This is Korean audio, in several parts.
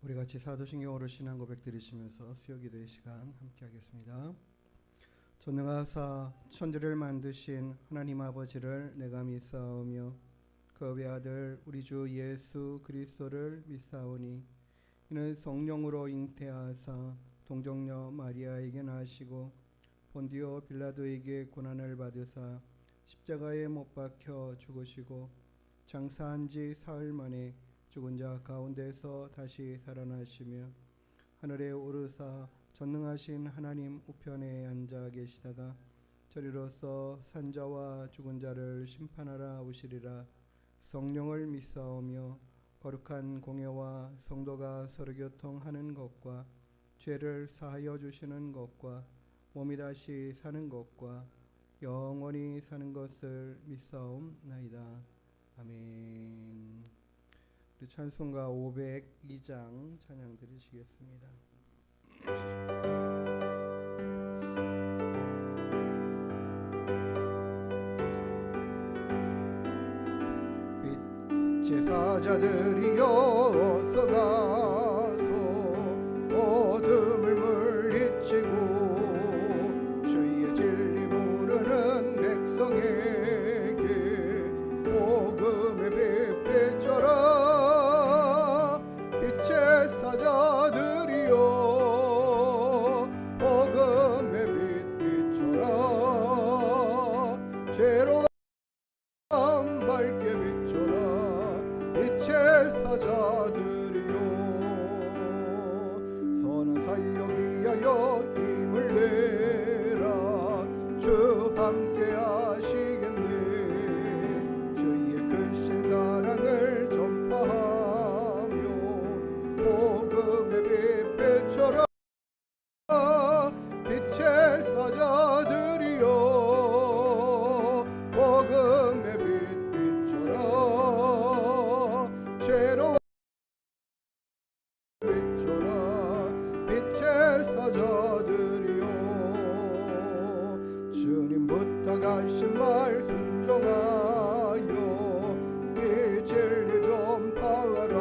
우리 같이 사도신경으로 신앙 고백 드리시면서 수요기도의 시간 함께 하겠습니다. 전능하사 천지를 만드신 하나님 아버지를 내가 믿사오며 그 외아들 우리 주 예수 그리스도를 믿사오니 이는 성령으로 잉태하사 동정녀 마리아에게 나시고 본디오 빌라도에게 고난을 받으사 십자가에 못 박혀 죽으시고 장사한 지 사흘 만에 죽은 자 가운데서 다시 살아나시며 하늘에 오르사 전능하신 하나님 우편에 앉아 계시다가 저리로서 산자와 죽은 자를 심판하라 오시리라. 성령을 믿사오며 거룩한 공예와 성도가 서로 교통하는 것과 죄를 사하여 주시는 것과 몸이 다시 사는 것과 영원히 사는 것을 믿사옵나이다. 아멘. 우리 찬송가 502장 찬양 드리시겠습니다. 빛 제사자들이여 서가서 어둠을 물리치고 주의 진리 모르는 백성에게 복음의 빛 비춰라. 사자들이여 복음의 빛 비춰라. 죄로운 밝게 비춰라. 빛의 사자들이여 선한 사역 위하여 힘을 내라. 주 함께 하시겠네. 주의 크신 사랑을 전파하며 복음의 빛 비춰라. 빛의 사자들이여 복음의 빛 비춰라. 죄로운 비춰라. 빛의 사자들이여 주님부터 가신 말 순종하여 이 진리 전파하라.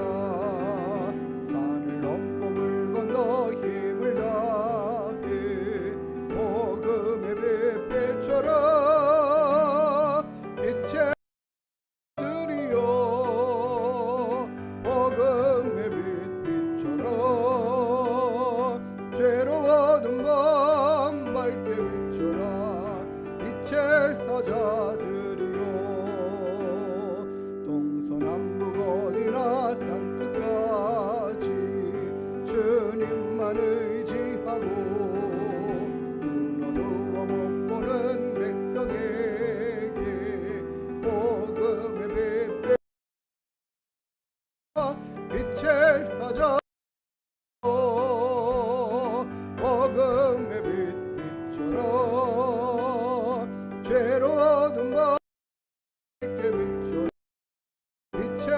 힘을 다해 복음의 빛 비춰라. 빛의 사자들이여 복음의 빛 비춰라. 죄로운 밤 밝게 비춰라. 빛의 사자들이여 동서남북 어디나 땅끝까지 주님만 의지하고 눈 어두워 못 보는 백성에게 복음의 빛 빛의 사자 복음의 빛 비춰라. 죄로운 밤 밝게 비춰라. 빛의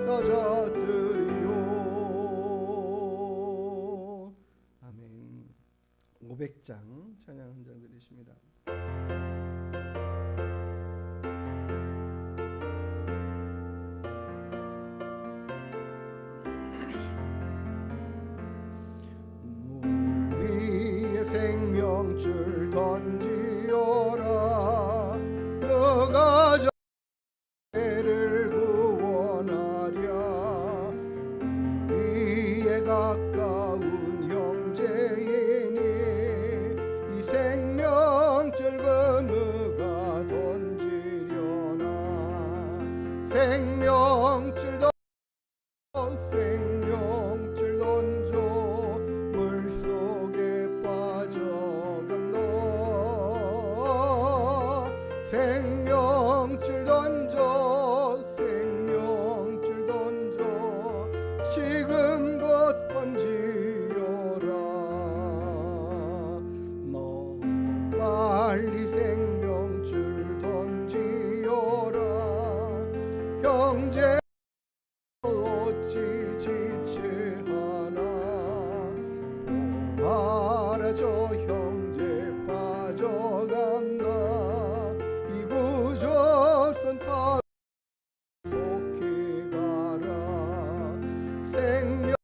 사자들이여. 500장 찬양 한 장 드리십니다. 물 위에 생명줄 던지어라. 너가 죄를 구원하랴. 우리의 가까운 형제이니 생명줄 그누가 던지려나. 생명줄 던져 물속에 빠져간다. 생명줄 던져 지금 곧 던지어라. 빨리 생명줄 던지어라. 형제 어찌 지체하나. 보아라 저 형제 빠져간다. 이 구조선 타 속히 가라. 생명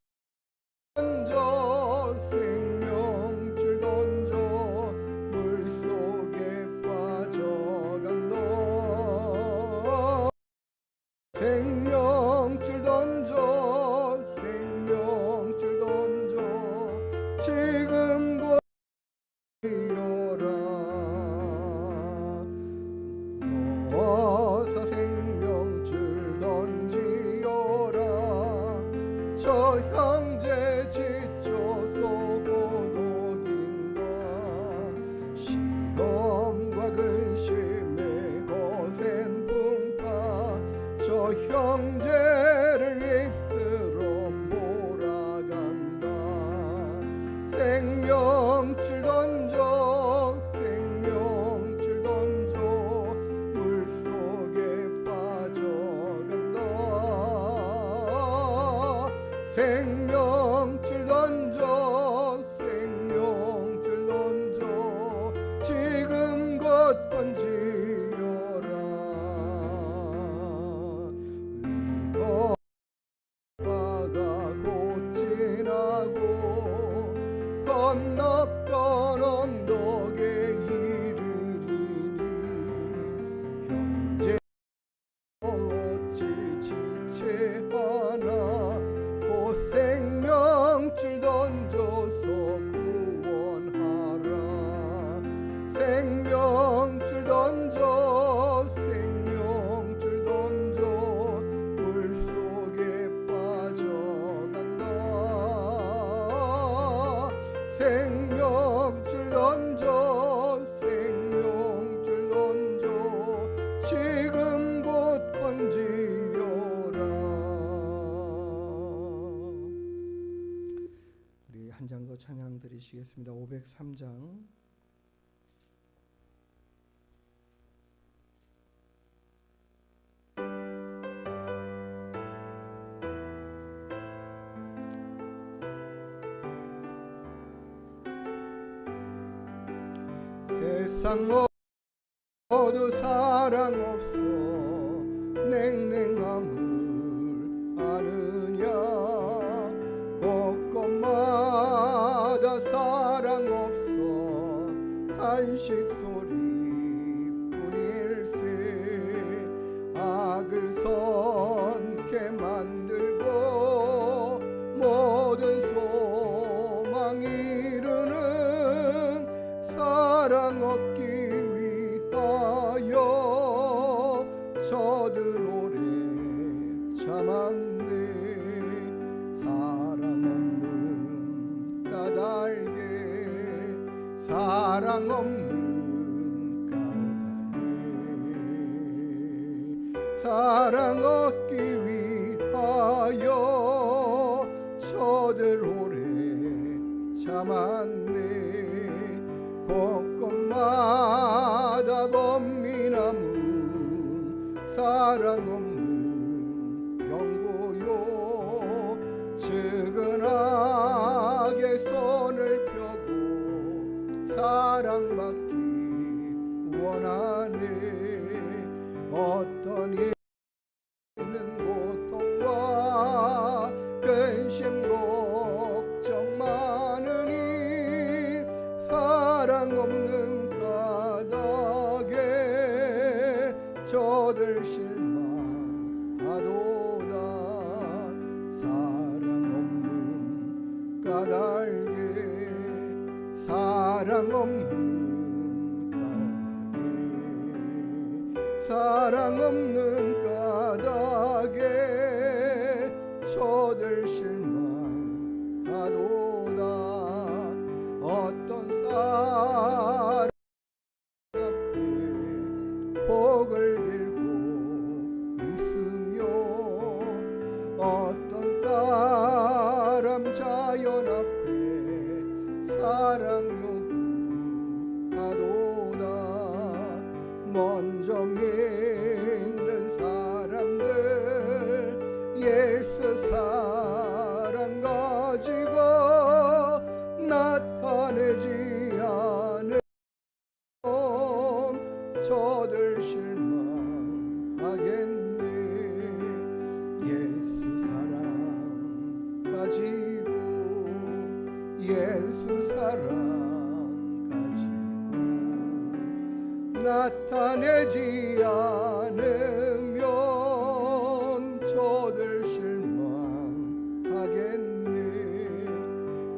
형제를 입술로 몰아간다. 생명줄 던져 생명줄 던져 물속에 빠져간다. 생명줄 던져 생명줄 던져 지금 곧 건지어라. 위험바가 곧 지나고 건너편 언덕에 이르리니 형제 어찌 지체하나 곧 생명줄 던져서 구원하라. 생명줄 던져 생명줄 던져 물속에 빠져간다. 생명줄 던져 생명줄 던져 지금 곧 건지어라. 우리 한 장 더 찬양 드리시겠습니다. 503장. 세상 모두 사랑 없어 냉랭함을 아느냐. 곳곳마다 사랑 없어 단식 소리뿐일세. 악을 선케 만들고 모든 소망 이루는 사랑 얻기 위하여 저들 오래 참았네. 사랑 없는 까닭에 사랑 없는 까닭에 사랑 얻기 위하여 저들 오래 참았네. 곳곳마다 범민함은 사랑 없는 영고요. 측은하게 손을 펴고 사랑받기 원하네. 어떤 이는 고통과 근심 걱정 많으니 사랑 없는 까닭에 저들 실망하도다. 사랑 없는 까닭에 사랑 없는 까닭에 사랑 없는 까닭에 저들 실망하도다. 어떤 사람 앞에 복을 빌고 있으며 어떤 사람 자연 앞에 사랑 요구하도다. 먼저 믿는 사람들 예수 사랑 가지고 나타내지 않으면 저들 실망하겠네. 예수 사랑 가지고 예수 사랑 가지고 나타내지 않으면 저들 실망하겠네.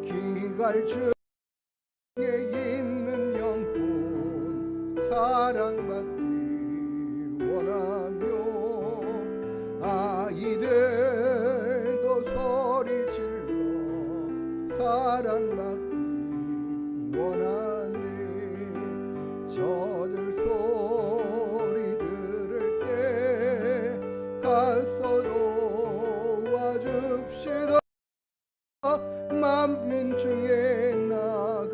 기갈중에 있는 영혼 사랑받기 원하며 아이들도 소리질러 사랑받기 원하네. 저들 소리 들을 때 가슴 중에 나가서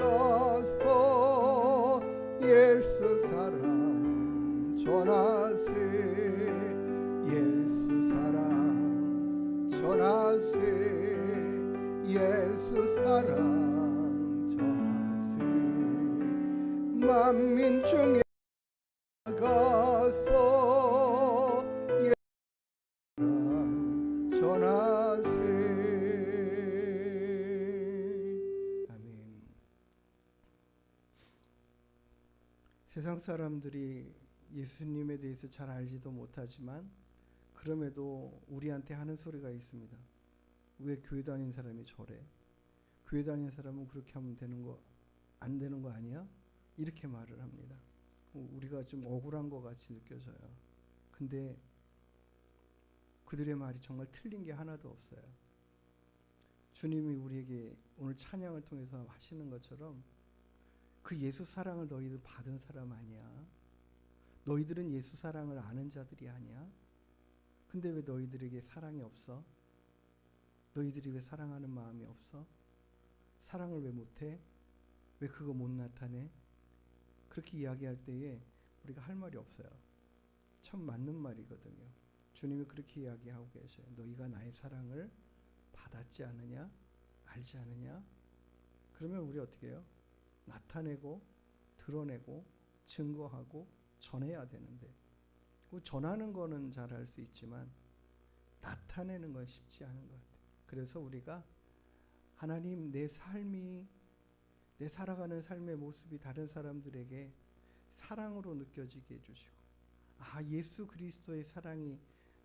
예수 사랑 전하세. 예수 사랑 전하세. 예수 사랑 전하세. 만민 중에 나가서 예수 사랑 전하세. 아멘. 세상 사람들이 예수님에 대해서 잘 알지도 못하지만 그럼에도 우리한테 하는 소리가 있습니다. 왜 교회 다니는 사람이 저래? 교회 다니는 사람은 그렇게 하면 안 되는 거 아니야? 이렇게 말을 합니다. 우리가 좀 억울한 것 같이 느껴져요. 근데 그들의 말이 정말 틀린 게 하나도 없어요. 주님이 우리에게 오늘 찬양을 통해서 하시는 것처럼 그 예수 사랑을 너희들 받은 사람 아니야? 너희들은 예수 사랑을 아는 자들이 아니야? 근데 왜 너희들에게 사랑이 없어? 너희들이 왜 사랑하는 마음이 없어? 사랑을 왜 못해? 왜 그거 못 나타내? 그렇게 이야기할 때에 우리가 할 말이 없어요. 참 맞는 말이거든요. 주님이 그렇게 이야기하고 계셔요. 너희가 나의 사랑을 받았지 않느냐? 알지 않느냐? 그러면 우리 어떻게 해요? 나타내고 드러내고 증거하고 전해야 되는데, 그 전하는 거는 잘할 수 있지만 나타내는 건 쉽지 않은 것 같아요. 그래서 우리가 하나님, 내 살아가는 삶의 모습이 다른 사람들에게 사랑으로 느껴지게 해주시고, 아, 예수 그리스도의 사랑이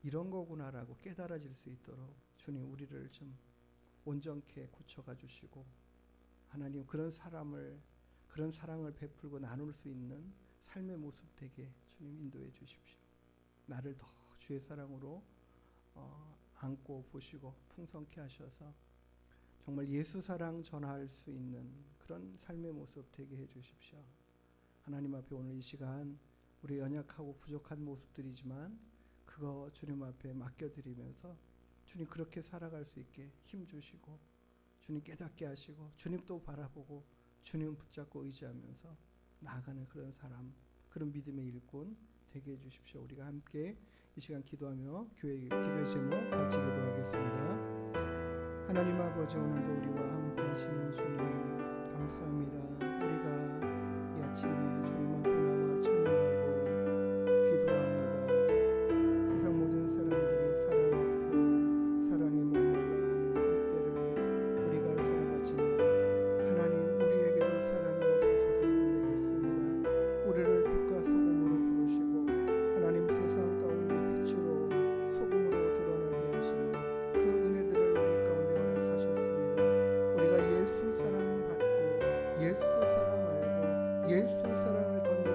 이런 거구나라고 깨달아질 수 있도록 주님 우리를 좀 온전케 고쳐가 주시고, 하나님 그런 사랑을 베풀고 나눌 수 있는 삶의 모습 되게 주님 인도해 주십시오. 나를 더 주의 사랑으로 안고 보시고 풍성케 하셔서 정말 예수 사랑 전할 수 있는 그런 삶의 모습 되게 해 주십시오. 하나님 앞에 오늘 이 시간 우리 연약하고 부족한 모습들이지만 그거 주님 앞에 맡겨드리면서 주님 그렇게 살아갈 수 있게 힘 주시고, 주님 깨닫게 하시고, 주님 또 바라보고 주님 붙잡고 의지하면서 나아가는 그런 사람, 그런 믿음의 일꾼 되게 해주십시오. 우리가 함께 이 시간 기도하며 기도의 제목 같이 기도하겠습니다. 하나님 아버지, 오늘도 우리와 함께 하시는 주님 감사합니다. 우리가 이 아침에 주님 앞에 나와 찬양하고 기도합니다. 세상 모든 사람들이 사랑 없고 사랑에 목말라 하는 이때를 우리가 살아가지만 하나님, 우리에게도 사랑이 없어서는 안 되겠습니다. 우리를 빛과 소금으로 부르시고 하나님 세상 가운데 빛으로 소금으로 드러나게 하시는 그 은혜들을 우리 가운데 허락하셨습니다. 우리가 예수 사랑 받고 예수 사랑 알고 예수 사랑을 던져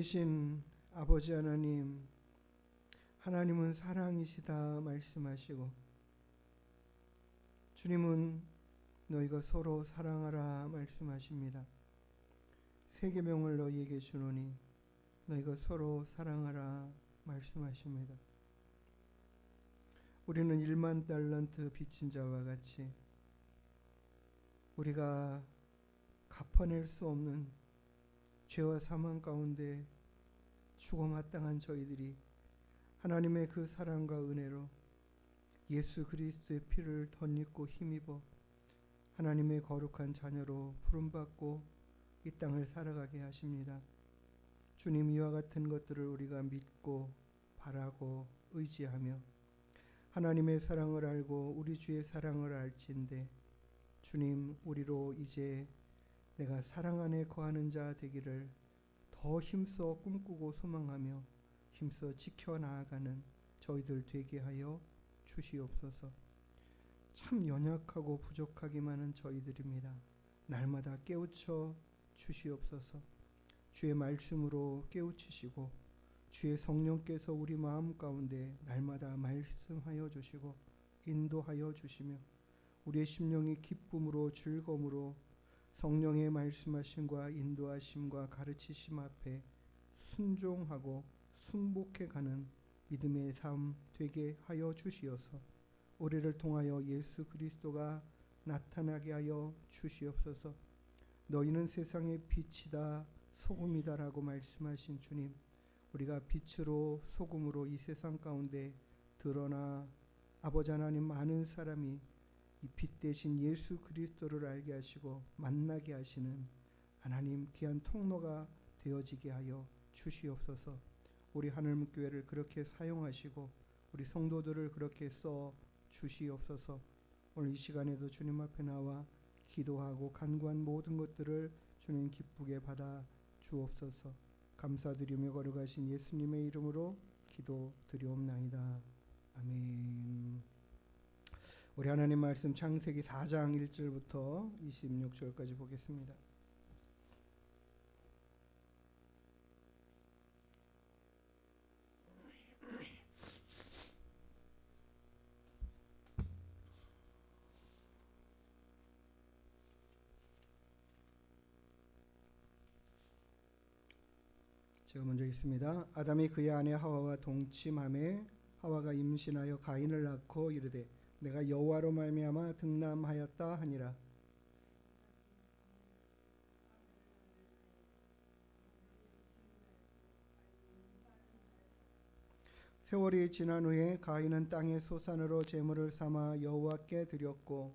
살아계신 아버지 하나님, 하나님은 사랑이시다 말씀하시고 주님은 너희가 서로 사랑하라 말씀하십니다. 세 계명을 너희에게 주노니 너희가 서로 사랑하라 말씀하십니다. 우리는 1만 달란트 빚진 자와 같이 우리가 갚아낼 수 없는 죄와 사망 가운데 죽어 마땅한 저희들이 하나님의 그 사랑과 은혜로 예수 그리스도의 피를 덧입고 힘입어 하나님의 거룩한 자녀로 부름받고 이 땅을 살아가게 하십니다. 주님, 이와 같은 것들을 우리가 믿고 바라고 의지하며 하나님의 사랑을 알고 우리 주의 사랑을 알진대 주님, 우리로 이제 내가 사랑 안에 거하는 자 되기를 더 힘써 꿈꾸고 소망하며 힘써 지켜나아가는 저희들 되게 하여 주시옵소서. 참 연약하고 부족하기만 한 저희들입니다. 날마다 깨우쳐 주시옵소서. 주의 말씀으로 깨우치시고 주의 성령께서 우리 마음 가운데 날마다 말씀하여 주시고 인도하여 주시며 우리의 심령이 기쁨으로 즐거움으로 성령의 말씀하심과 인도하심과 가르치심 앞에 순종하고 순복해 가는 믿음의 삶 되게 하여 주시어서 우리를 통하여 예수 그리스도가 나타나게 하여 주시옵소서. 너희는 세상의 빛이다 소금이다라고 말씀하신 주님, 우리가 빛으로 소금으로 이 세상 가운데 드러나 아버지 하나님 많은 사람이 이 빛 대신 예수 그리스도를 알게 하시고 만나게 하시는 하나님 귀한 통로가 되어지게 하여 주시옵소서. 우리 하늘문 교회를 그렇게 사용하시고 우리 성도들을 그렇게 써 주시옵소서. 오늘 이 시간에도 주님 앞에 나와 기도하고 간구한 모든 것들을 주님 기쁘게 받아 주옵소서. 감사드리며 거룩하신 예수님의 이름으로 기도드리옵나이다. 아멘. 우리 하나님 말씀 창세기 4장 1절부터 26절까지 보겠습니다. 제가 먼저 읽습니다. 아담이 그의 아내 하와와 동침하매 하와가 임신하여 가인을 낳고 이르되 내가 여호와로 말미암아 등남하였다 하니라. 세월이 지난 후에 가인은 땅의 소산으로 제물을 삼아 여호와께 드렸고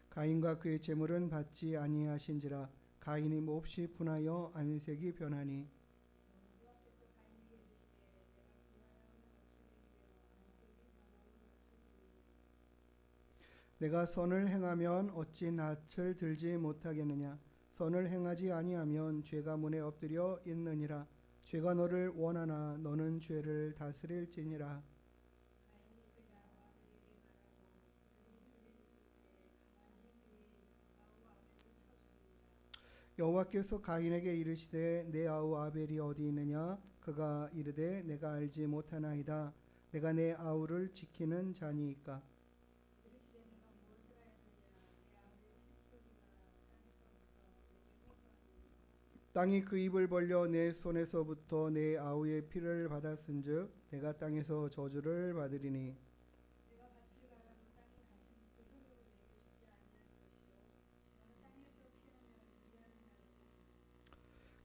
가인과 그의 제물은 받지 아니하신지라. 가인이 몹시 분하여 안색이 변하니 내가 선을 행하면 어찌 낯을 들지 못하겠느냐. 선을 행하지 아니하면 죄가 문에 엎드려 있느니라. 죄가 너를 원하나 너는 죄를 다스릴지니라. 여호와께서 가인에게 이르시되 내 아우 아벨이 어디 있느냐. 그가 이르되 내가 알지 못하나이다. 내가 내 아우를 지키는 자니이까. 땅이 그 입을 벌려 내 손에서부터 내 아우의 피를 받았은즉 내가 땅에서 저주를 받으리니.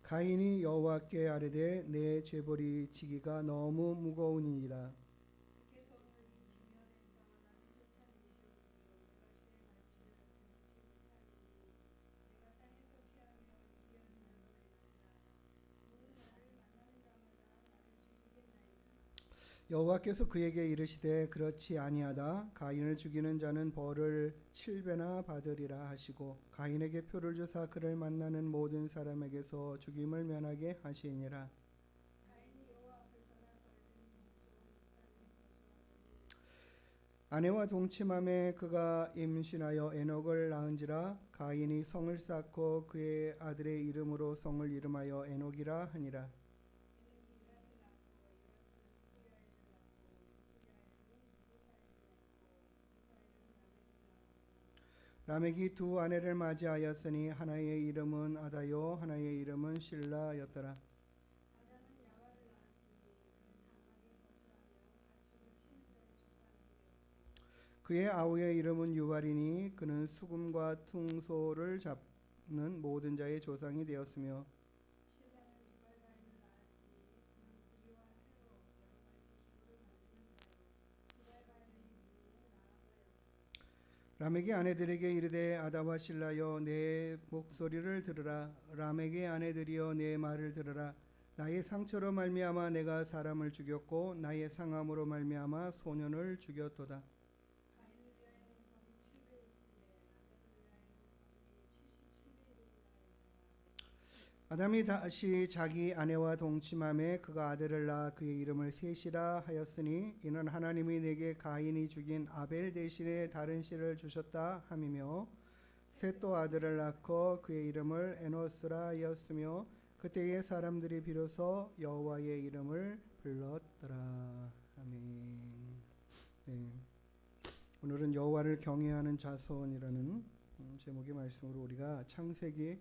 가인이 여호와께 아뢰되 내 죄벌이 지기가 너무 무거우니이다. 여호와께서 그에게 이르시되 그렇지 아니하다. 가인을 죽이는 자는 벌을 7배나 받으리라 하시고 가인에게 표를 주사 그를 만나는 모든 사람에게서 죽임을 면하게 하시니라. 아내와 동침함에 그가 임신하여 에녹을 낳은지라. 가인이 성을 쌓고 그의 아들의 이름으로 성을 이름하여 에녹이라 하니라. 라멕이 두 아내를 맞이하였으니 하나의 이름은 아다요 하나의 이름은 실라였더라. 그의 아우의 이름은 유발이니 그는 수금과 퉁소를 잡는 모든 자의 조상이 되었으며 라멕의 아내들에게 이르되 아다와 실라여 내 목소리를 들으라. 라멕의 아내들이여 내 말을 들으라. 나의 상처로 말미암아 내가 사람을 죽였고 나의 상함으로 말미암아 소년을 죽였도다. 아담이 다시 자기 아내와 동침함에 그가 아들을 낳아 그의 이름을 셋이라 하였으니 이는 하나님이 내게 가인이 죽인 아벨 대신에 다른 씨를 주셨다 함이며 셋 또 아들을 낳고 그의 이름을 에노스라 하였으며 그때의 사람들이 비로소 여호와의 이름을 불렀더라. 아멘. 네. 오늘은 여호와를 경외하는 자손이라는 제목의 말씀으로 우리가 창세기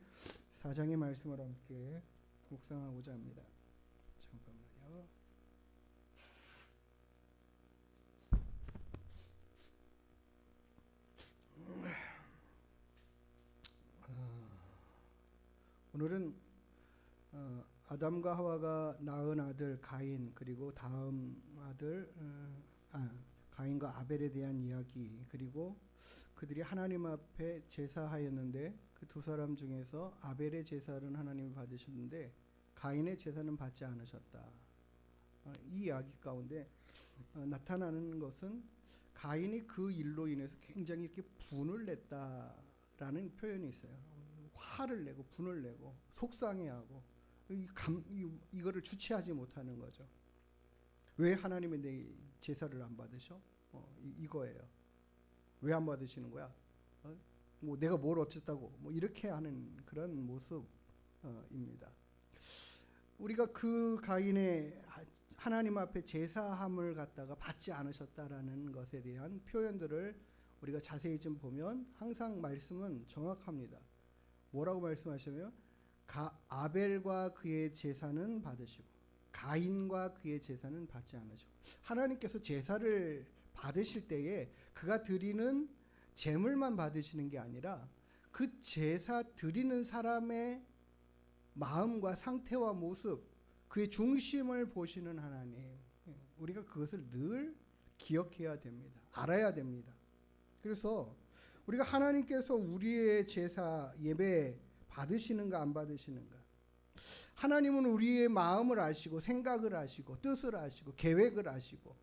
4장의 말씀을 함께 묵상하고자 합니다. 잠깐만요. 오늘은 아담과 하와가 낳은 아들 가인 그리고 다음 아들 가인과 아벨에 대한 이야기 그리고 그들이 하나님 앞에 제사하였는데 그 두 사람 중에서 아벨의 제사는 하나님이 받으셨는데 가인의 제사는 받지 않으셨다. 이 이야기 가운데 나타나는 것은 가인이 그 일로 인해서 굉장히 이렇게 분을 냈다라는 표현이 있어요. 화를 내고 분을 내고 속상해하고 이거를 주체하지 못하는 거죠. 왜 하나님이 내 제사를 안 받으셔? 이거예요. 왜 안 받으시는 거야? 뭐 내가 뭘 어쨌다고 뭐 이렇게 하는 그런 모습입니다. 우리가 그 가인의 하나님 앞에 제사함을 갖다가 받지 않으셨다라는 것에 대한 표현들을 우리가 자세히 좀 보면 항상 말씀은 정확합니다. 뭐라고 말씀하시냐면 아벨과 그의 제사는 받으시고 가인과 그의 제사는 받지 않으시고 하나님께서 제사를 받으실 때에 그가 드리는 제물만 받으시는 게 아니라 그 제사 드리는 사람의 마음과 상태와 모습 그의 중심을 보시는 하나님 우리가 그것을 늘 기억해야 됩니다. 알아야 됩니다. 그래서 우리가 하나님께서 우리의 제사 예배 받으시는가 안 받으시는가 하나님은 우리의 마음을 아시고 생각을 아시고 뜻을 아시고 계획을 아시고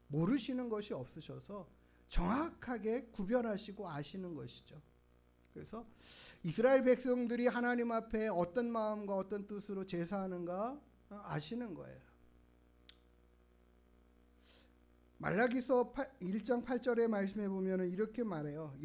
모르시는 것이 없으셔서 정확하게 구별하시고 아시는 것이죠. 그래서 이스라엘 백성들이 하나님 앞에 어떤 마음과 어떤 뜻으로 제사하는가 아시는 거예요. 말라기서 1장 8절의 말씀에 보면 이렇게 말해요.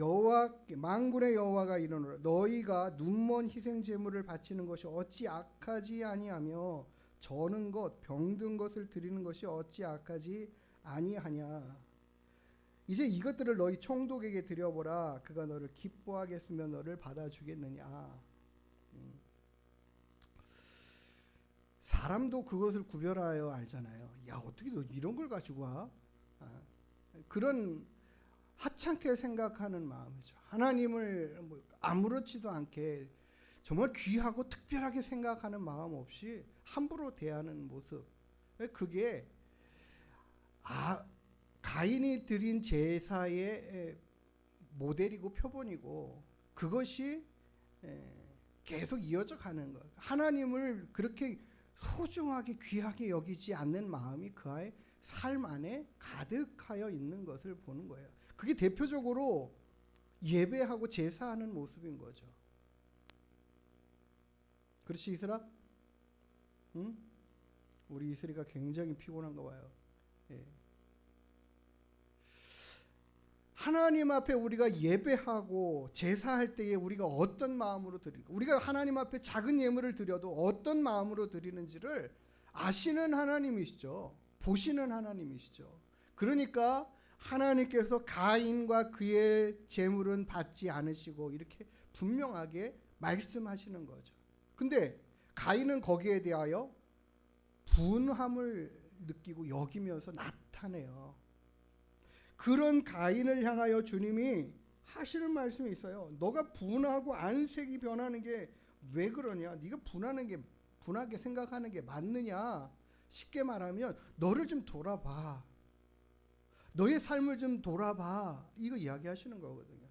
만군의 여호와가 이르노라 너희가 눈먼 희생 제물을 바치는 것이 어찌 악하지 아니하며 저는 것 병든 것을 드리는 것이 어찌 악하지 아니하냐. 이제 이것들을 너희 총독에게 드려보라. 그가 너를 기뻐하겠으며 너를 받아주겠느냐. 사람도 그것을 구별하여 알잖아요. 야 어떻게 너 이런 걸 가지고 와? 그런 하찮게 생각하는 마음이죠. 하나님을 아무렇지도 않게 정말 귀하고 특별하게 생각하는 마음 없이 함부로 대하는 모습. 그게 가인이 드린 제사의 모델이고 표본이고 그것이 계속 이어져 가는 것. 하나님을 그렇게 소중하게 귀하게 여기지 않는 마음이 그의 삶 안에 가득하여 있는 것을 보는 거예요. 그게 대표적으로 예배하고 제사하는 모습인 거죠. 그렇지 이슬아? 응? 우리 이슬이가 굉장히 피곤한가 봐요. 예. 하나님 앞에 우리가 예배하고 제사할 때에 우리가 어떤 마음으로 드릴까? 우리가 하나님 앞에 작은 예물을 드려도 어떤 마음으로 드리는지를 아시는 하나님이시죠. 보시는 하나님이시죠. 그러니까 하나님께서 가인과 그의 재물은 받지 않으시고 이렇게 분명하게 말씀하시는 거죠. 근데 가인은 거기에 대하여 분함을 느끼고 여기면서 나타내요. 그런 가인을 향하여 주님이 하시는 말씀이 있어요. 너가 분하고 안색이 변하는 게 왜 그러냐? 네가 분하게 생각하는 게 맞느냐? 쉽게 말하면 너를 좀 돌아봐. 너의 삶을 좀 돌아봐. 이거 이야기하시는 거거든요.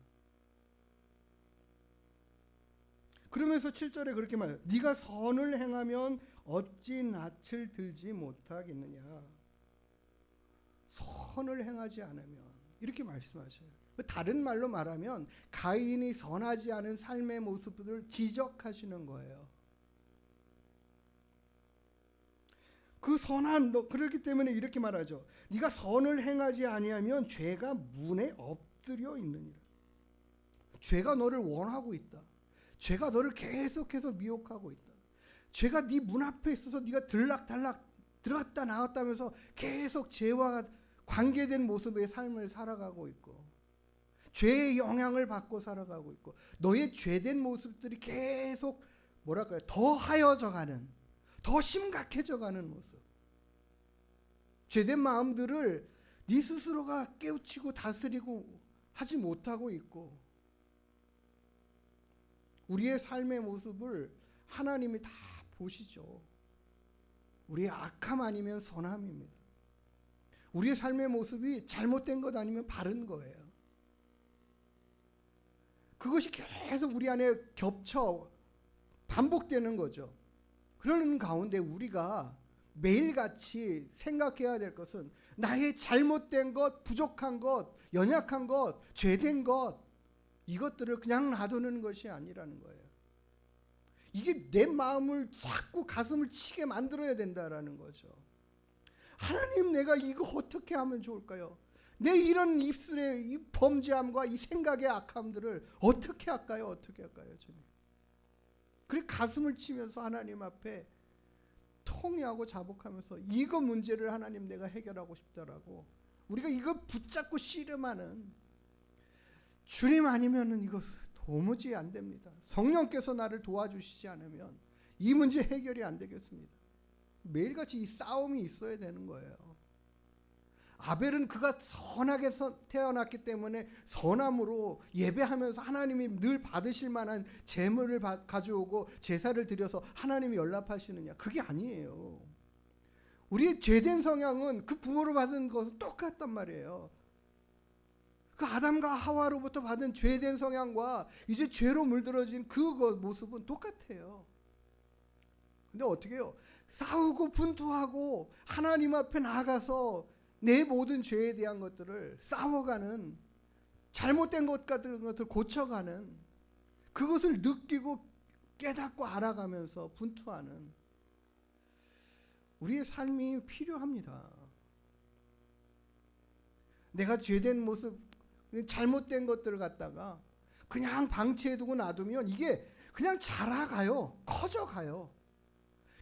그러면서 7절에 그렇게 말해요. 네가 선을 행하면 어찌 낯을 들지 못하겠느냐. 선을 행하지 않으면 이렇게 말씀하셔요. 다른 말로 말하면 가인이 선하지 않은 삶의 모습들을 지적하시는 거예요. 그 선한 그렇기 때문에 이렇게 말하죠. 네가 선을 행하지 아니하면 죄가 문에 엎드려 있느니라. 죄가 너를 원하고 있다. 죄가 너를 계속해서 미혹하고 있다. 죄가 네 문 앞에 있어서 네가 들락달락 들어갔다 나왔다면서 계속 죄와 관계된 모습의 삶을 살아가고 있고 죄의 영향을 받고 살아가고 있고 너의 죄된 모습들이 계속 뭐랄까요? 더 하여져가는, 더 심각해져가는 모습. 죄된 마음들을 네 스스로가 깨우치고 다스리고 하지 못하고 있고 우리의 삶의 모습을 하나님이 다 보시죠. 우리의 악함 아니면 선함입니다. 우리의 삶의 모습이 잘못된 것 아니면 바른 거예요. 그것이 계속 우리 안에 겹쳐 반복되는 거죠. 그러는 가운데 우리가 매일같이 생각해야 될 것은 나의 잘못된 것, 부족한 것, 연약한 것, 죄된 것 이것들을 그냥 놔두는 것이 아니라는 거예요. 이게 내 마음을 자꾸 가슴을 치게 만들어야 된다라는 거죠. 하나님, 내가 이거 어떻게 하면 좋을까요? 내 이런 입술의 이 범죄함과 이 생각의 악함들을 어떻게 할까요? 어떻게 할까요? 주님. 그래 가슴을 치면서 하나님 앞에 통회하고 자복하면서 이거 문제를 하나님 내가 해결하고 싶다라고 우리가 이거 붙잡고 씨름하는 주님 아니면은 이거 도무지 안 됩니다. 성령께서 나를 도와주시지 않으면 이 문제 해결이 안 되겠습니다. 매일같이 이 싸움이 있어야 되는 거예요. 아벨은 그가 선하게 태어났기 때문에 선함으로 예배하면서 하나님이 늘 받으실 만한 제물을 가져오고 제사를 드려서 하나님이 연락하시느냐? 그게 아니에요. 우리의 죄된 성향은 그 부모로 받은 것은 똑같단 말이에요. 그 아담과 하와로부터 받은 죄된 성향과 이제 죄로 물들어진 그 모습은 똑같아요. 근데 어떻게 해요? 싸우고 분투하고 하나님 앞에 나가서 내 모든 죄에 대한 것들을 싸워가는, 잘못된 것 같은 것을 고쳐가는, 그것을 느끼고 깨닫고 알아가면서 분투하는 우리의 삶이 필요합니다. 내가 죄된 모습, 잘못된 것들을 갖다가 그냥 방치해두고 놔두면 이게 그냥 자라가요. 커져가요.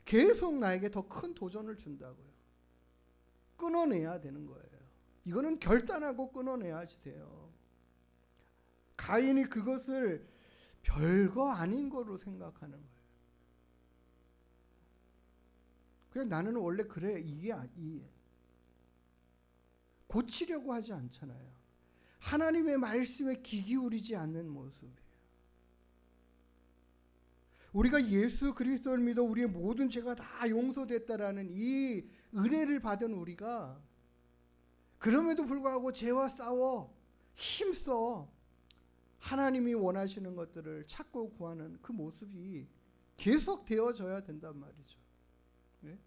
계속 나에게 더 큰 도전을 준다고요. 끊어내야 되는 거예요. 이거는 결단하고 끊어내야 돼요. 가인이 그것을 별거 아닌 거로 생각하는 거예요. 그냥 나는 원래 그래. 이게 고치려고 하지 않잖아요. 하나님의 말씀에 귀 기울이지 않는 모습이에요. 우리가 예수 그리스도를 믿어 우리의 모든 죄가 다 용서됐다라는 이 은혜를 받은 우리가 그럼에도 불구하고 죄와 싸워 힘써 하나님이 원하시는 것들을 찾고 구하는 그 모습이 계속 되어져야 된단 말이죠. 네?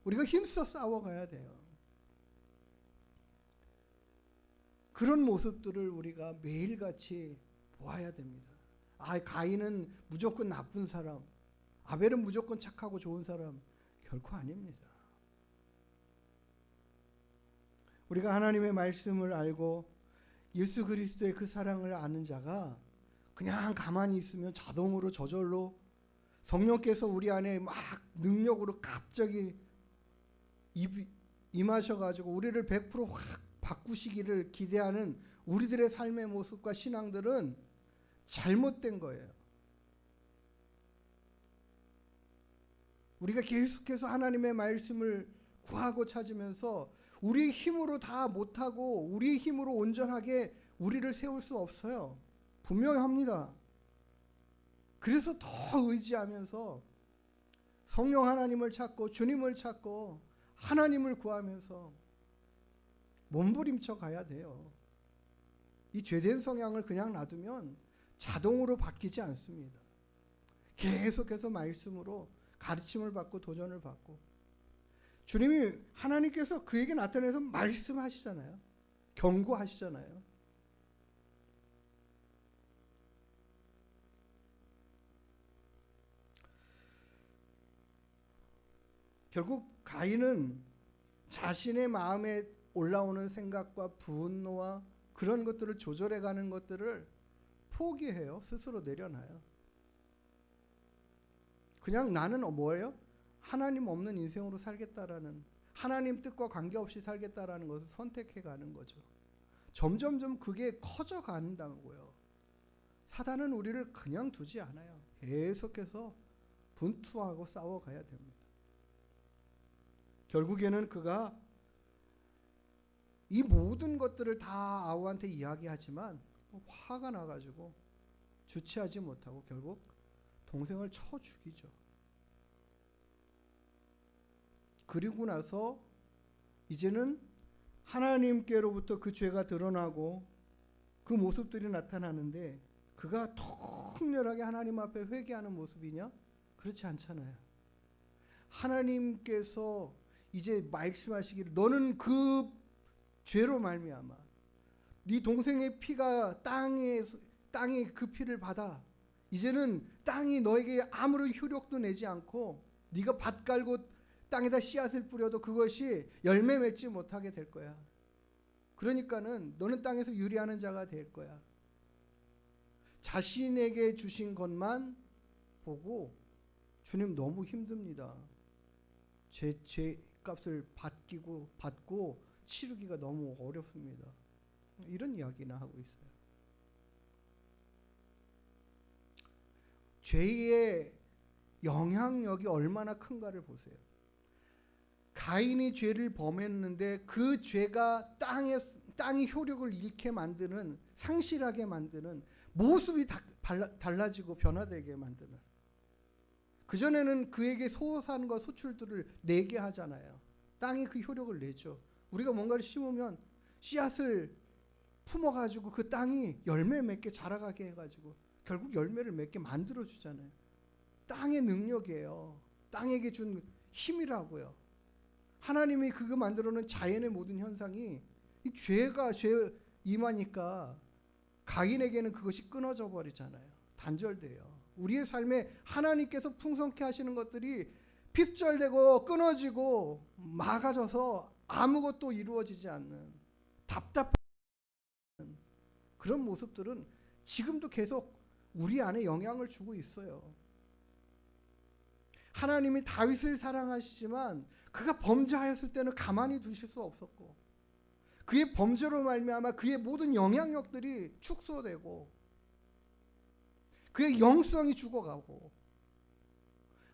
우리가 힘써 싸워가야 돼요. 그런 모습들을 우리가 매일같이 보아야 됩니다. 가인은 무조건 나쁜 사람, 아벨은 무조건 착하고 좋은 사람, 결코 아닙니다. 우리가 하나님의 말씀을 알고 예수 그리스도의 그 사랑을 아는 자가 그냥 가만히 있으면 자동으로 저절로 성령께서 우리 안에 막 능력으로 갑자기 임하셔가지고 우리를 100%확 바꾸시기를 기대하는 우리들의 삶의 모습과 신앙들은 잘못된 거예요. 우리가 계속해서 하나님의 말씀을 구하고 찾으면서 우리 힘으로 다 못하고 우리 힘으로 온전하게 우리를 세울 수 없어요. 분명합니다. 그래서 더 의지하면서 성령 하나님을 찾고 주님을 찾고 하나님을 구하면서 몸부림쳐 가야 돼요. 이 죄된 성향을 그냥 놔두면 자동으로 바뀌지 않습니다. 계속해서 말씀으로 가르침을 받고 도전을 받고 주님이 하나님께서 그에게 나타내서 말씀하시잖아요. 경고하시잖아요. 결국 가인은 자신의 마음에 올라오는 생각과 분노와 그런 것들을 조절해가는 것들을 포기해요. 스스로 내려놔요. 그냥 나는 뭐예요? 하나님 없는 인생으로 살겠다라는, 하나님 뜻과 관계없이 살겠다라는 것을 선택해가는 거죠. 점점점 그게 커져간다고요. 사단은 우리를 그냥 두지 않아요. 계속해서 분투하고 싸워가야 됩니다. 결국에는 그가 이 모든 것들을 다 아우한테 이야기하지만 화가 나가지고 주체하지 못하고 결국 동생을 쳐 죽이죠. 그리고 나서 이제는 하나님께로부터 그 죄가 드러나고 그 모습들이 나타나는데 그가 통렬하게 하나님 앞에 회개하는 모습이냐? 그렇지 않잖아요. 하나님께서 이제 말씀하시기를 너는 그 죄로 말미암아 네 동생의 피가 땅에 그 피를 받아 이제는 땅이 너에게 아무런 효력도 내지 않고 네가 밭 갈고 땅에다 씨앗을 뿌려도 그것이 열매 맺지 못하게 될 거야. 그러니까는 너는 땅에서 유리하는 자가 될 거야. 자신에게 주신 것만 보고 주님 너무 힘듭니다. 제 값을 받고 치르기가 너무 어렵습니다. 이런 이야기나 하고 있어요. 죄의 영향력이 얼마나 큰가를 보세요. 가인이 죄를 범했는데 그 죄가 땅이 효력을 잃게 만드는, 상실하게 만드는, 모습이 달라지고 변화되게 만드는, 그전에는 그에게 소산과 소출들을 내게 하잖아요. 땅이 그 효력을 내죠. 우리가 뭔가를 심으면 씨앗을 품어가지고 그 땅이 열매 맺게 자라가게 해가지고 결국 열매를 맺게 만들어주잖아요. 땅의 능력이에요. 땅에게 준 힘이라고요. 하나님이 그거 만들어놓은 자연의 모든 현상이 이 죄 임하니까 가인에게는 그것이 끊어져 버리잖아요. 단절돼요. 우리의 삶에 하나님께서 풍성케 하시는 것들이 핍절되고 끊어지고 막아져서 아무것도 이루어지지 않는 답답한 그런 모습들은 지금도 계속 우리 안에 영향을 주고 있어요. 하나님이 다윗을 사랑하시지만 그가 범죄하였을 때는 가만히 두실 수 없었고 그의 범죄로 말미암아 그의 모든 영향력들이 축소되고 그의 영성이 죽어가고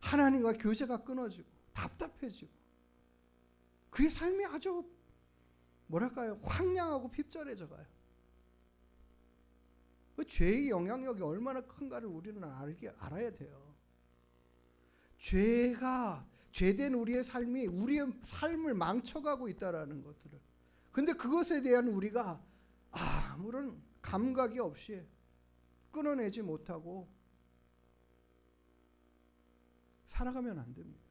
하나님과 교제가 끊어지고 답답해지고 그의 삶이 아주 뭐랄까요? 황량하고 핍절해져 가요. 그 죄의 영향력이 얼마나 큰가를 우리는 알아야 돼요. 죄된 우리의 삶이 우리의 삶을 망쳐가고 있다라는 것들을. 근데 그것에 대한 우리가 아무런 감각이 없이 끊어내지 못하고 살아가면 안 됩니다.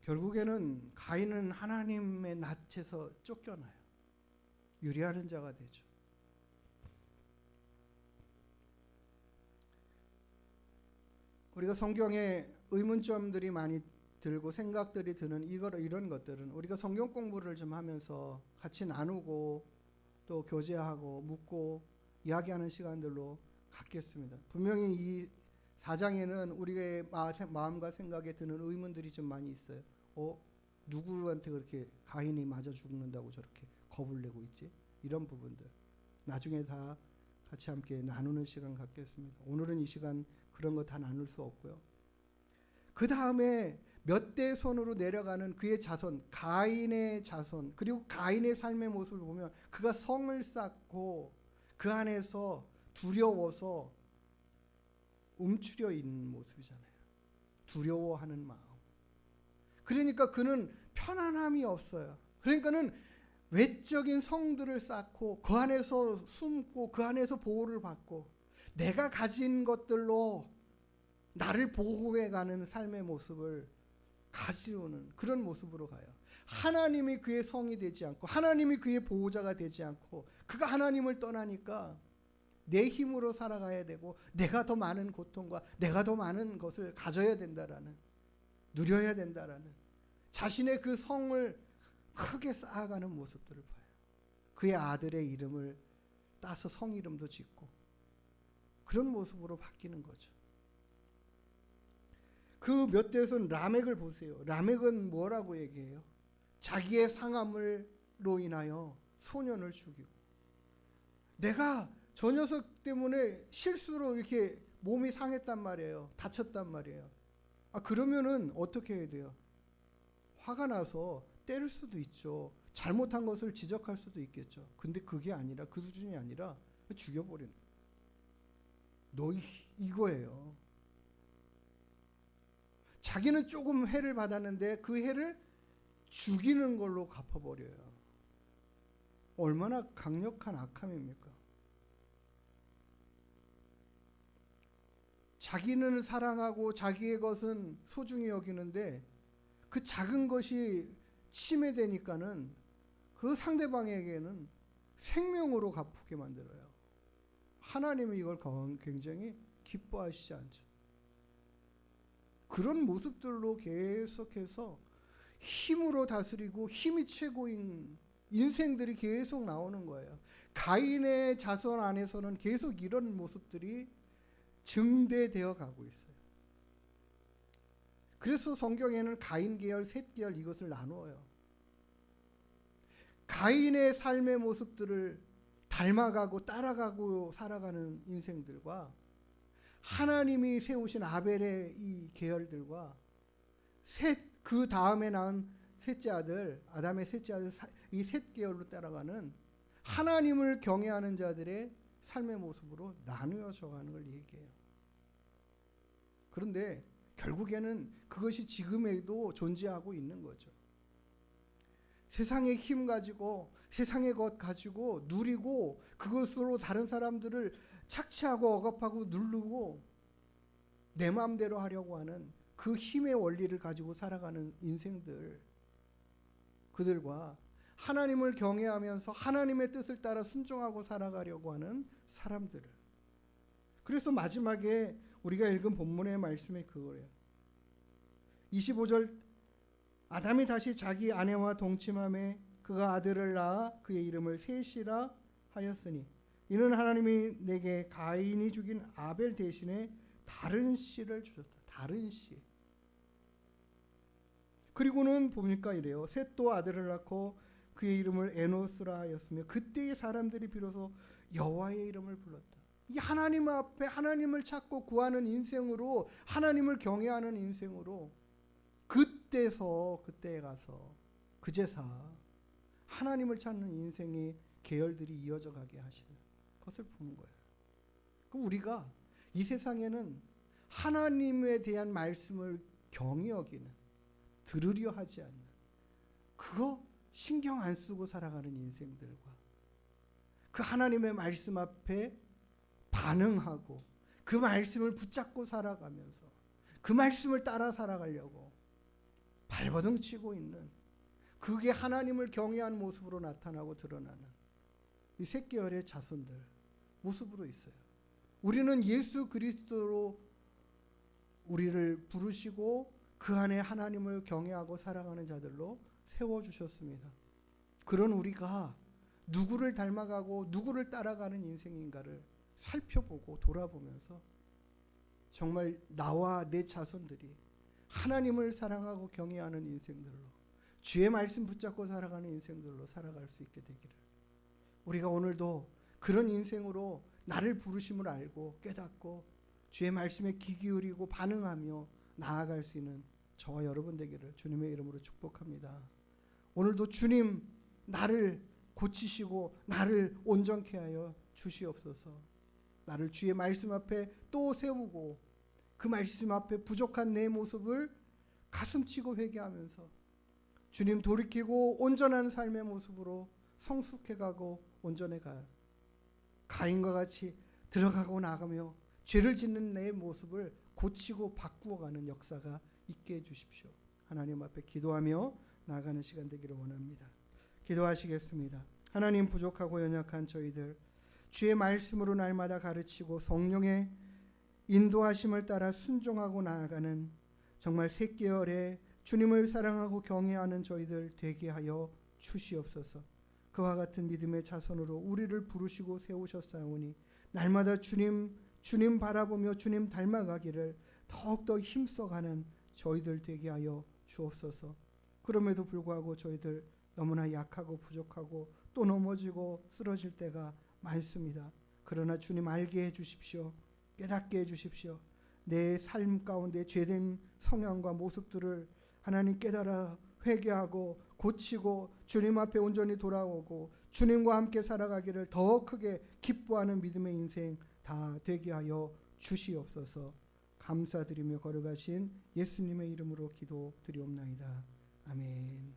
결국에는 가인은 하나님의 낯에서 쫓겨나요. 유리하는 자가 되죠. 우리가 성경에 의문점들이 많이 들고 생각들이 드는 이런 것들은 우리가 성경 공부를 좀 하면서 같이 나누고 또 교제하고 묻고 이야기하는 시간들로 갖겠습니다. 분명히 이 4장에는 우리의 마음과 생각에 드는 의문들이 좀 많이 있어요. 누구한테 그렇게 가인이 맞아 죽는다고 저렇게 겁을 내고 있지? 이런 부분들 나중에 다 같이 함께 나누는 시간 갖겠습니다. 오늘은 이 시간 그런 거 다 나눌 수 없고요. 그 다음에 몇 대 손으로 내려가는 그의 자손, 가인의 자손, 그리고 가인의 삶의 모습을 보면 그가 성을 쌓고 그 안에서 두려워서 움츠려 있는 모습이잖아요. 두려워하는 마음. 그러니까 그는 편안함이 없어요. 그러니까는 외적인 성들을 쌓고 그 안에서 숨고 그 안에서 보호를 받고 내가 가진 것들로 나를 보호해가는 삶의 모습을 가지우는 그런 모습으로 가요. 하나님이 그의 성이 되지 않고 하나님이 그의 보호자가 되지 않고 그가 하나님을 떠나니까 내 힘으로 살아가야 되고 내가 더 많은 고통과 내가 더 많은 것을 가져야 된다라는, 누려야 된다라는 자신의 그 성을 크게 쌓아가는 모습들을 봐요. 그의 아들의 이름을 따서 성 이름도 짓고 그런 모습으로 바뀌는 거죠. 그 몇 대손 라멕을 보세요. 라멕은 뭐라고 얘기해요? 자기의 상함으로 인하여 소년을 죽이고, 내가 저 녀석 때문에 실수로 이렇게 몸이 상했단 말이에요. 다쳤단 말이에요. 그러면은 어떻게 해야 돼요? 화가 나서 때릴 수도 있죠. 잘못한 것을 지적할 수도 있겠죠. 근데 그게 아니라, 그 수준이 아니라 죽여버리는, 너 이거예요. 자기는 조금 해를 받았는데 그 해를 죽이는 걸로 갚아버려요. 얼마나 강력한 악함입니까? 자기는 사랑하고 자기의 것은 소중히 여기는데 그 작은 것이 침해되니까는 그 상대방에게는 생명으로 갚게 만들어요. 하나님이 이걸 굉장히 기뻐하시지 않죠. 그런 모습들로 계속해서 힘으로 다스리고 힘이 최고인 인생들이 계속 나오는 거예요. 가인의 자손 안에서는 계속 이런 모습들이 증대되어 가고 있어요. 그래서 성경에는 가인 계열, 셋 계열 이것을 나누어요. 가인의 삶의 모습들을 닮아가고 따라가고 살아가는 인생들과 하나님이 세우신 아벨의 이 계열들과 그 다음에 낳은 셋째 아들, 아담의 셋째 아들, 이 셋 계열로 따라가는 하나님을 경외하는 자들의 삶의 모습으로 나누어져 가는 걸 얘기해요. 그런데 결국에는 그것이 지금에도 존재하고 있는 거죠. 세상의 힘 가지고 세상의 것 가지고 누리고 그것으로 다른 사람들을 착취하고 억압하고 누르고 내 마음대로 하려고 하는 그 힘의 원리를 가지고 살아가는 인생들, 그들과 하나님을 경외하면서 하나님의 뜻을 따라 순종하고 살아가려고 하는 사람들을, 그래서 마지막에 우리가 읽은 본문의 말씀이 그거예요. 25절, 아담이 다시 자기 아내와 동침함에 그가 아들을 낳아 그의 이름을 셋이라 하였으니 이는 하나님이 내게 가인이 죽인 아벨 대신에 다른 씨를 주셨다. 다른 씨. 그리고는 뭡니까 이래요. 셋도 아들을 낳고 그의 이름을 에노스라 하였으며 그때의 사람들이 비로소 여호와의 이름을 불렀다. 이 하나님 앞에 하나님을 찾고 구하는 인생으로, 하나님을 경외하는 인생으로 그때에 가서 그제서 하나님을 찾는 인생의 계열들이 이어져 가게 하시는 것을 보는 거예요. 우리가 이 세상에는 하나님에 대한 말씀을 경히 여기는, 들으려 하지 않는, 그거 신경 안 쓰고 살아가는 인생들과 그 하나님의 말씀 앞에 반응하고 그 말씀을 붙잡고 살아가면서 그 말씀을 따라 살아가려고 발버둥 치고 있는, 그게 하나님을 경외하는 모습으로 나타나고 드러나는 이 셋 계열의 자손들 모습으로 있어요. 우리는 예수 그리스도로 우리를 부르시고 그 안에 하나님을 경외하고 사랑하는 자들로 세워주셨습니다. 그런 우리가 누구를 닮아가고 누구를 따라가는 인생인가를 살펴보고 돌아보면서 정말 나와 내 자손들이 하나님을 사랑하고 경외하는 인생들로, 주의 말씀 붙잡고 살아가는 인생들로 살아갈 수 있게 되기를, 우리가 오늘도 그런 인생으로 나를 부르심을 알고 깨닫고 주의 말씀에 귀 기울이고 반응하며 나아갈 수 있는 저와 여러분 되기를 주님의 이름으로 축복합니다. 오늘도 주님 나를 고치시고 나를 온전케 하여 주시옵소서. 나를 주의 말씀 앞에 또 세우고 그 말씀 앞에 부족한 내 모습을 가슴치고 회개하면서 주님 돌이키고 온전한 삶의 모습으로 성숙해가고 온전해가 가인과 같이 들어가고 나가며 죄를 짓는 내 모습을 고치고 바꾸어가는 역사가 있게 해주십시오. 하나님 앞에 기도하며 나아가는 시간 되기를 원합니다. 기도하시겠습니다. 하나님, 부족하고 연약한 저희들 주의 말씀으로 날마다 가르치고 성령의 인도하심을 따라 순종하고 나아가는 정말 새끼열에 주님을 사랑하고 경외하는 저희들 되게 하여 주시옵소서. 그와 같은 믿음의 자손으로 우리를 부르시고 세우셨사오니 날마다 주님 바라보며 주님 닮아가기를 더욱더 힘써가는 저희들 되게 하여 주옵소서. 그럼에도 불구하고 저희들 너무나 약하고 부족하고 또 넘어지고 쓰러질 때가 많습니다. 그러나 주님 알게 해주십시오. 깨닫게 해주십시오. 내 삶 가운데 죄된 성향과 모습들을 하나님 깨달아 회개하고 고치고 주님 앞에 온전히 돌아오고 주님과 함께 살아가기를 더 크게 기뻐하는 믿음의 인생 다 되게 하여 주시옵소서. 감사드리며 걸어가신 예수님의 이름으로 기도드리옵나이다. 아멘.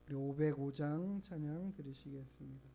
우리 505장 찬양 드리시겠습니다.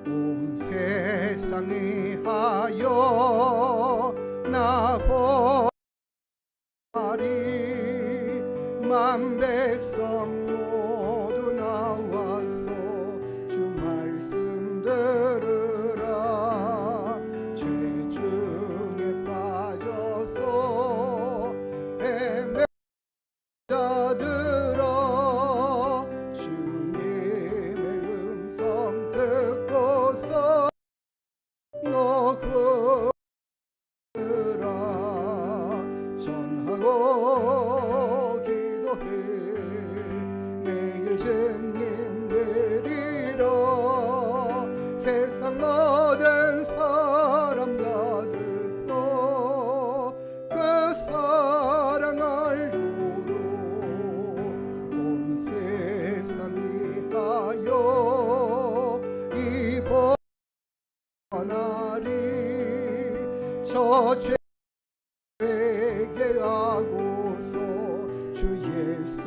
온 세상에 하여 나보리 만 백성 모두 나와서 주 말씀 들으라. 죄 중에 빠져서 헤매는 자들아 주님의 음성 듣고서 너 그라 전하고 기도해 매일 증인 되리라. 세상 모든 사람 다 듣고 그 사랑 알도록 온 세상이 하여 이번하리. 저 죄 회개하고서 주 예수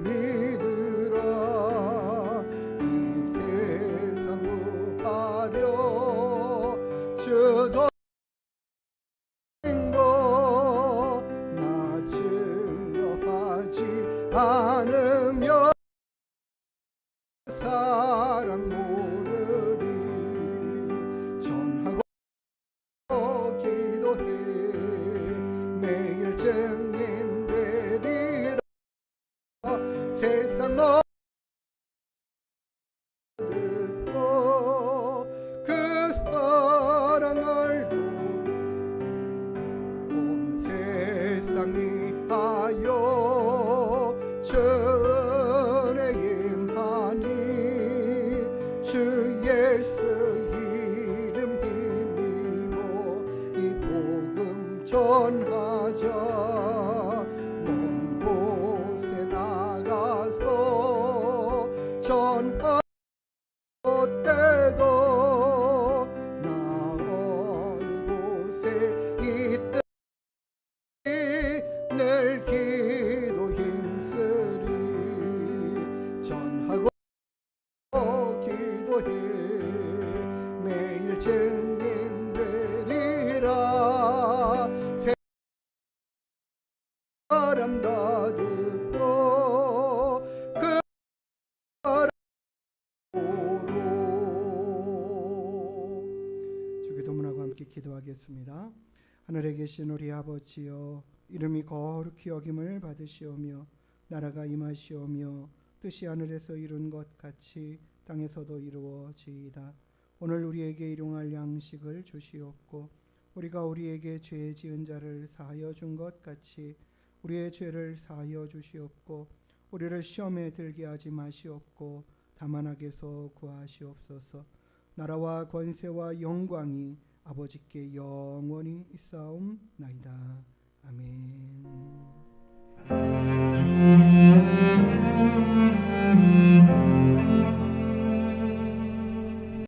믿으라. 이 세상 구하려 주도 나 증거하지 않으며 사랑 모르리. 전하고 기도해 매일 증인 되리라. 세상 듣고 그 사랑 알도록 온 세상이 하여 전에 임하니. 주 예수 이름 힘입어 이 복음 전하자. 먼 곳에 나가서 기도하겠습니다. 하늘에 계신 우리 아버지여, 이름이 거룩히 여김을 받으시오며 나라가 임하시오며 뜻이 하늘에서 이룬 것 같이 땅에서도 이루어지이다. 오늘 우리에게 일용할 양식을 주시옵고 우리가 우리에게 죄 지은 자를 사하여 준 것 같이 우리의 죄를 사하여 주시옵고 우리를 시험에 들게 하지 마시옵고 다만 악에서 구하시옵소서. 나라와 권세와 영광이 아버지께 영원히 있사옵나이다.